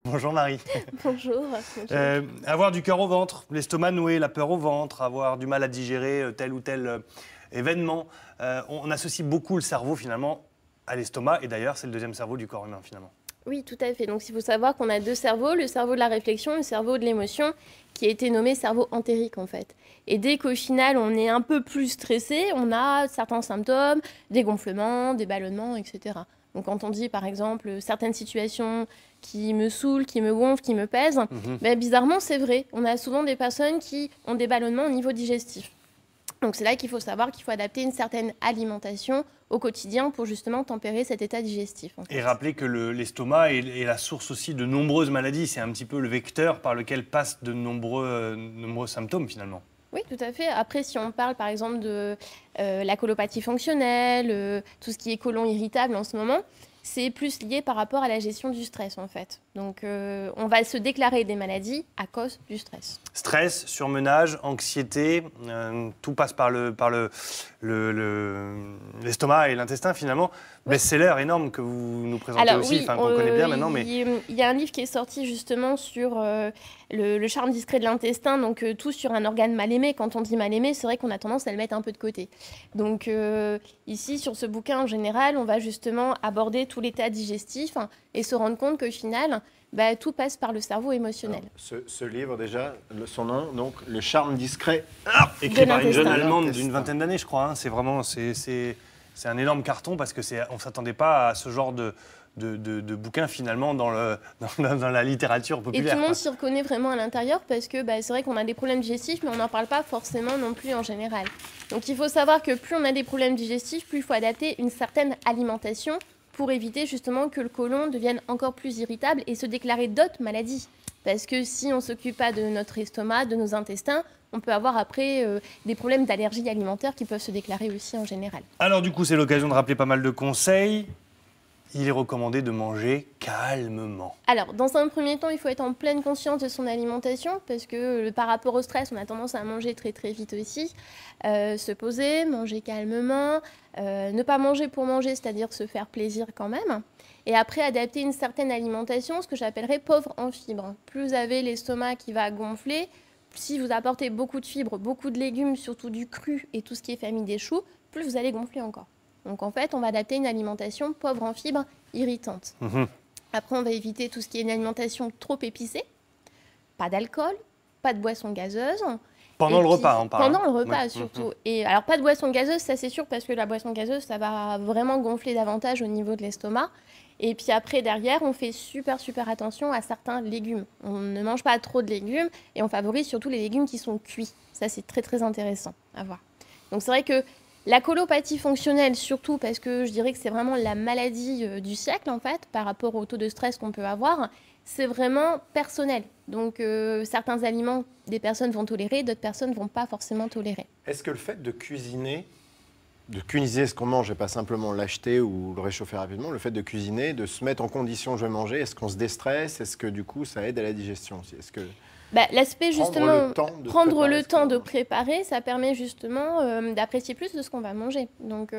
Bonjour Marie. Bonjour. Avoir du cœur au ventre, l'estomac noué, la peur au ventre, avoir du mal à digérer tel ou tel événement. On associe beaucoup le cerveau finalement à l'estomac et d'ailleurs c'est le deuxième cerveau du corps humain finalement. Oui, tout à fait. Donc il faut savoir qu'on a deux cerveaux, le cerveau de la réflexion, le cerveau de l'émotion, qui a été nommé cerveau entérique en fait. Et dès qu'au final on est un peu plus stressé, on a certains symptômes, des gonflements, des ballonnements, etc. Donc quand on dit par exemple certaines situations qui me saoulent, qui me gonflent, qui me pèsent, ben, bizarrement c'est vrai. On a souvent des personnes qui ont des ballonnements au niveau digestif. Donc c'est là qu'il faut savoir qu'il faut adapter une certaine alimentation au quotidien pour justement tempérer cet état digestif. En fait. Et rappeler que l'estomac est la source aussi de nombreuses maladies. C'est un petit peu le vecteur par lequel passent de nombreux symptômes finalement. Oui, tout à fait. Après, si on parle par exemple de la colopathie fonctionnelle, tout ce qui est côlon irritable en ce moment, c'est plus lié par rapport à la gestion du stress en fait. Donc on va se déclarer des maladies à cause du stress. Stress, surmenage, anxiété, tout passe par l'estomac et l'intestin finalement. Oui. Best-seller énorme que vous nous présentez. Alors, aussi, qu'on connaît bien maintenant. Mais il y a un livre qui est sorti justement sur le charme discret de l'intestin, donc tout sur un organe mal aimé. Quand on dit mal aimé, c'est vrai qu'on a tendance à le mettre un peu de côté. Donc ici, sur ce bouquin en général, on va justement aborder tout l'état digestif et se rendre compte qu'au final, tout passe par le cerveau émotionnel. Alors, ce livre, déjà, son nom, donc Le charme discret. Écrit par une jeune Allemande d'une vingtaine d'années, je crois. Hein. C'est vraiment c'est un énorme carton parce que on ne s'attendait pas à ce genre de bouquin finalement dans la littérature populaire. Et tout le monde s'y reconnaît vraiment à l'intérieur parce que c'est vrai qu'on a des problèmes digestifs, mais on n'en parle pas forcément non plus en général. Donc il faut savoir que plus on a des problèmes digestifs, plus il faut adapter une certaine alimentation pour éviter justement que le côlon devienne encore plus irritable et se déclarer d'autres maladies. Parce que si on ne s'occupe pas de notre estomac, de nos intestins, on peut avoir après des problèmes d'allergie alimentaire qui peuvent se déclarer aussi en général. Alors du coup, c'est l'occasion de rappeler pas mal de conseils. Il est recommandé de manger calmement. Alors, dans un premier temps, il faut être en pleine conscience de son alimentation parce que par rapport au stress, on a tendance à manger très très vite aussi. Se poser, manger calmement, ne pas manger pour manger, c'est-à-dire se faire plaisir quand même. Et après, adapter une certaine alimentation, ce que j'appellerais pauvre en fibres. Plus vous avez l'estomac qui va gonfler, si vous apportez beaucoup de fibres, beaucoup de légumes, surtout du cru et tout ce qui est famille des choux, plus vous allez gonfler encore. Donc en fait, on va adapter une alimentation pauvre en fibres, irritante. Après, on va éviter tout ce qui est une alimentation trop épicée, pas d'alcool, pas de boissons gazeuses. Pendant le repas, on parle. Pendant le repas, surtout. Et alors, pas de boisson gazeuse, ça c'est sûr, parce que la boisson gazeuse, ça va vraiment gonfler davantage au niveau de l'estomac. Et puis après, derrière, on fait super attention à certains légumes. On ne mange pas trop de légumes et on favorise surtout les légumes qui sont cuits. Ça, c'est très intéressant à voir. Donc c'est vrai que la colopathie fonctionnelle, surtout parce que je dirais que c'est vraiment la maladie du siècle, en fait, par rapport au taux de stress qu'on peut avoir, c'est vraiment personnel. Donc, certains aliments, des personnes vont tolérer, d'autres personnes ne vont pas forcément tolérer. Est-ce que le fait de cuisiner ce qu'on mange et pas simplement l'acheter ou le réchauffer rapidement, le fait de cuisiner, de se mettre en condition je vais manger, est-ce qu'on se déstresse? Est-ce que du coup, ça aide à la digestion aussi? Est-ce que... L'aspect justement, prendre le temps de préparer, ça permet justement d'apprécier plus de ce qu'on va manger. Donc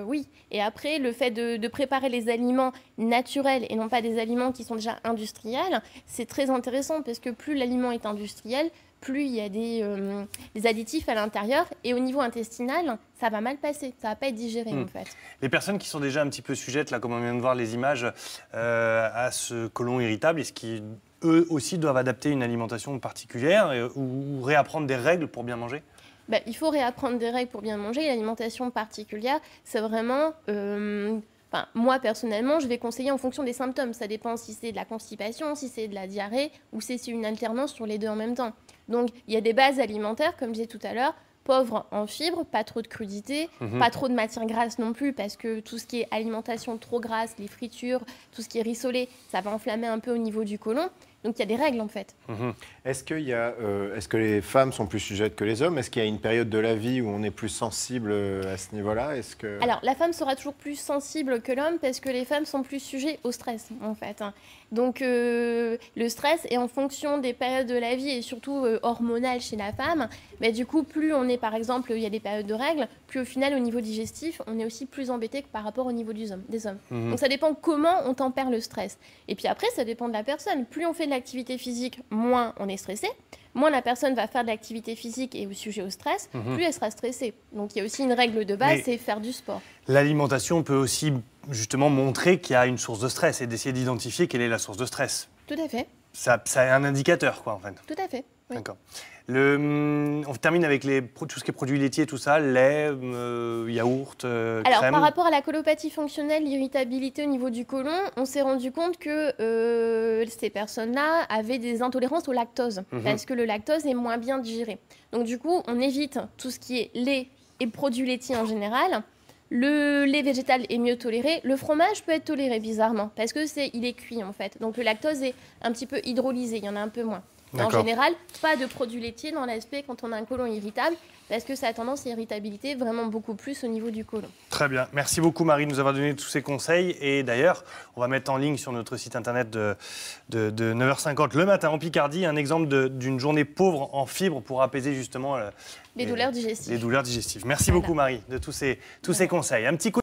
oui, et après le fait de préparer les aliments naturels et non pas des aliments qui sont déjà industriels, c'est très intéressant parce que plus l'aliment est industriel, plus il y a des additifs à l'intérieur et au niveau intestinal, ça va mal passer, ça va pas être digéré en fait. Les personnes qui sont déjà un petit peu sujettes, là, comme on vient de voir les images, à ce côlon irritable, est-ce qu'ils eux aussi doivent adapter une alimentation particulière ou réapprendre des règles pour bien manger? Il faut réapprendre des règles pour bien manger. L'alimentation particulière, c'est vraiment... moi, personnellement, je vais conseiller en fonction des symptômes. Ça dépend si c'est de la constipation, si c'est de la diarrhée ou si c'est une alternance sur les deux en même temps. Donc, il y a des bases alimentaires, comme je disais tout à l'heure, pauvres en fibres, pas trop de crudité, pas trop de matières grasses non plus, parce que tout ce qui est alimentation trop grasse, les fritures, tout ce qui est rissolé, ça va enflammer un peu au niveau du côlon. Donc il y a des règles en fait. Est-ce que les femmes sont plus sujettes que les hommes? Est-ce qu'il y a une période de la vie où on est plus sensible à ce niveau-là? Alors la femme sera toujours plus sensible que l'homme parce que les femmes sont plus sujets au stress en fait. Donc le stress est en fonction des périodes de la vie et surtout hormonal chez la femme. Mais du coup, plus on est, par exemple, il y a des périodes de règles, plus au final, au niveau digestif, on est aussi plus embêté que par rapport au niveau des hommes. Donc ça dépend comment on tempère le stress. Et puis après, ça dépend de la personne. Plus on fait de l'activité physique, moins on est stressé. Moins la personne va faire de l'activité physique et au sujet au stress, plus elle sera stressée. Donc il y a aussi une règle de base, c'est faire du sport. L'alimentation peut aussi justement montrer qu'il y a une source de stress et d'essayer d'identifier quelle est la source de stress. Tout à fait. Ça est un indicateur, quoi, en fait. Tout à fait. Oui. D'accord. On termine avec tout ce qui est produits laitiers, tout ça, lait, yaourt, Alors, crème. par rapport à la colopathie fonctionnelle, l'irritabilité au niveau du côlon, on s'est rendu compte que ces personnes-là avaient des intolérances au lactose, parce que le lactose est moins bien digéré. Donc du coup, on évite tout ce qui est lait et produits laitiers en général. Le lait végétal est mieux toléré. Le fromage peut être toléré bizarrement, parce que il est cuit en fait. Donc le lactose est un petit peu hydrolysé, il y en a un peu moins. En général, pas de produits laitiers dans l'aspect quand on a un côlon irritable, parce que ça a tendance à irritabilité vraiment beaucoup plus au niveau du côlon. Très bien. Merci beaucoup Marie de nous avoir donné tous ces conseils. Et d'ailleurs, on va mettre en ligne sur notre site internet de 9h50 le matin en Picardie un exemple d'une journée pauvre en fibres pour apaiser justement les douleurs digestives. Les douleurs digestives. Merci beaucoup Marie de tous ces conseils. Un petit coup